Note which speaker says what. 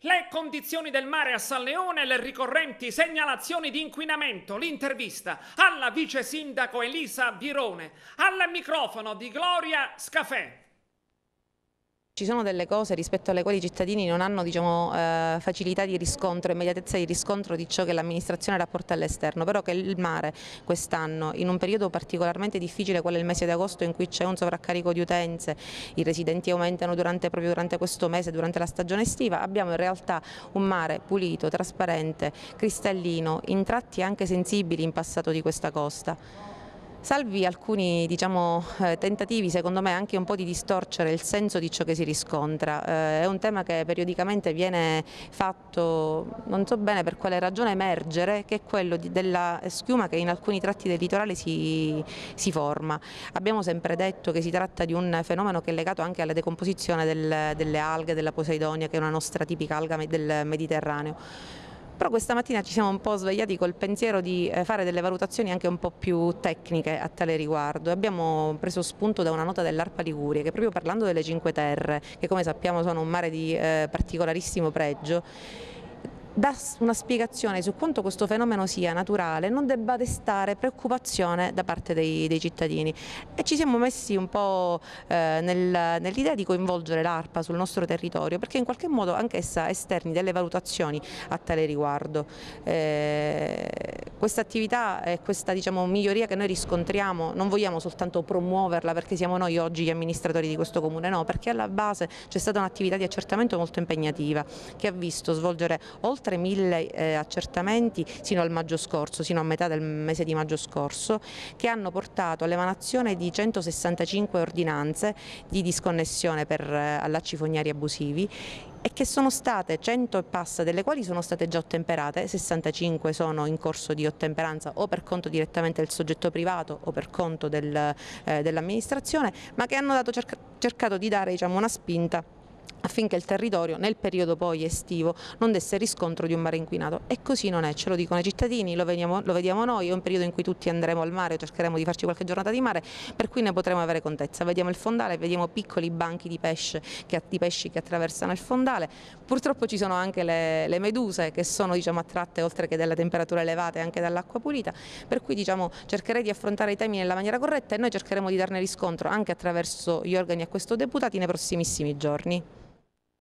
Speaker 1: Le condizioni del mare a San Leone e le ricorrenti segnalazioni di inquinamento. L'intervista alla vice sindaco Elisa Birone, al microfono di Gloria Scafè.
Speaker 2: Ci sono delle cose rispetto alle quali i cittadini non hanno facilità di riscontro, immediatezza di riscontro di ciò che l'amministrazione rapporta all'esterno, però che il mare quest'anno, in un periodo particolarmente difficile qual è il mese di agosto in cui c'è un sovraccarico di utenze, i residenti aumentano proprio durante questo mese, durante la stagione estiva, abbiamo in realtà un mare pulito, trasparente, cristallino, in tratti anche sensibili in passato di questa costa. Salvi alcuni tentativi, secondo me, anche un po' di distorcere il senso di ciò che si riscontra. È un tema che periodicamente viene fatto, non so bene per quale ragione, emergere, che è quello della schiuma che in alcuni tratti del litorale si forma. Abbiamo sempre detto che si tratta di un fenomeno che è legato anche alla decomposizione delle alghe, della Posidonia, che è una nostra tipica alga del Mediterraneo. Però questa mattina ci siamo un po' svegliati col pensiero di fare delle valutazioni anche un po' più tecniche a tale riguardo. Abbiamo preso spunto da una nota dell'ARPA Liguria che, proprio parlando delle Cinque Terre, che come sappiamo sono un mare di particolarissimo pregio, dà una spiegazione su quanto questo fenomeno sia naturale, non debba destare preoccupazione da parte dei cittadini, e ci siamo messi un po' nell'idea di coinvolgere l'ARPA sul nostro territorio, perché in qualche modo anche essa esterni delle valutazioni a tale riguardo. Questa attività e questa miglioria che noi riscontriamo non vogliamo soltanto promuoverla perché siamo noi oggi gli amministratori di questo comune, no, perché alla base c'è stata un'attività di accertamento molto impegnativa che ha visto svolgere oltre 1000 accertamenti sino al maggio scorso, sino a metà del mese di maggio scorso, che hanno portato all'emanazione di 165 ordinanze di disconnessione per allacci fognieri abusivi, e che sono state 100 e passa, delle quali sono state già ottemperate, 65 sono in corso di ottemperanza o per conto direttamente del soggetto privato o per conto dell'amministrazione, ma che hanno cercato di dare una spinta affinché il territorio nel periodo poi estivo non desse riscontro di un mare inquinato. E così non è, ce lo dicono i cittadini, lo vediamo noi, è un periodo in cui tutti andremo al mare o cercheremo di farci qualche giornata di mare, per cui ne potremo avere contezza. Vediamo il fondale, vediamo piccoli banchi di pesci che attraversano il fondale. Purtroppo ci sono anche le meduse che sono attratte, oltre che dalle temperature elevate, anche dall'acqua pulita, per cui cercherei di affrontare i temi nella maniera corretta, e noi cercheremo di darne riscontro anche attraverso gli organi a questo deputati nei prossimissimi giorni.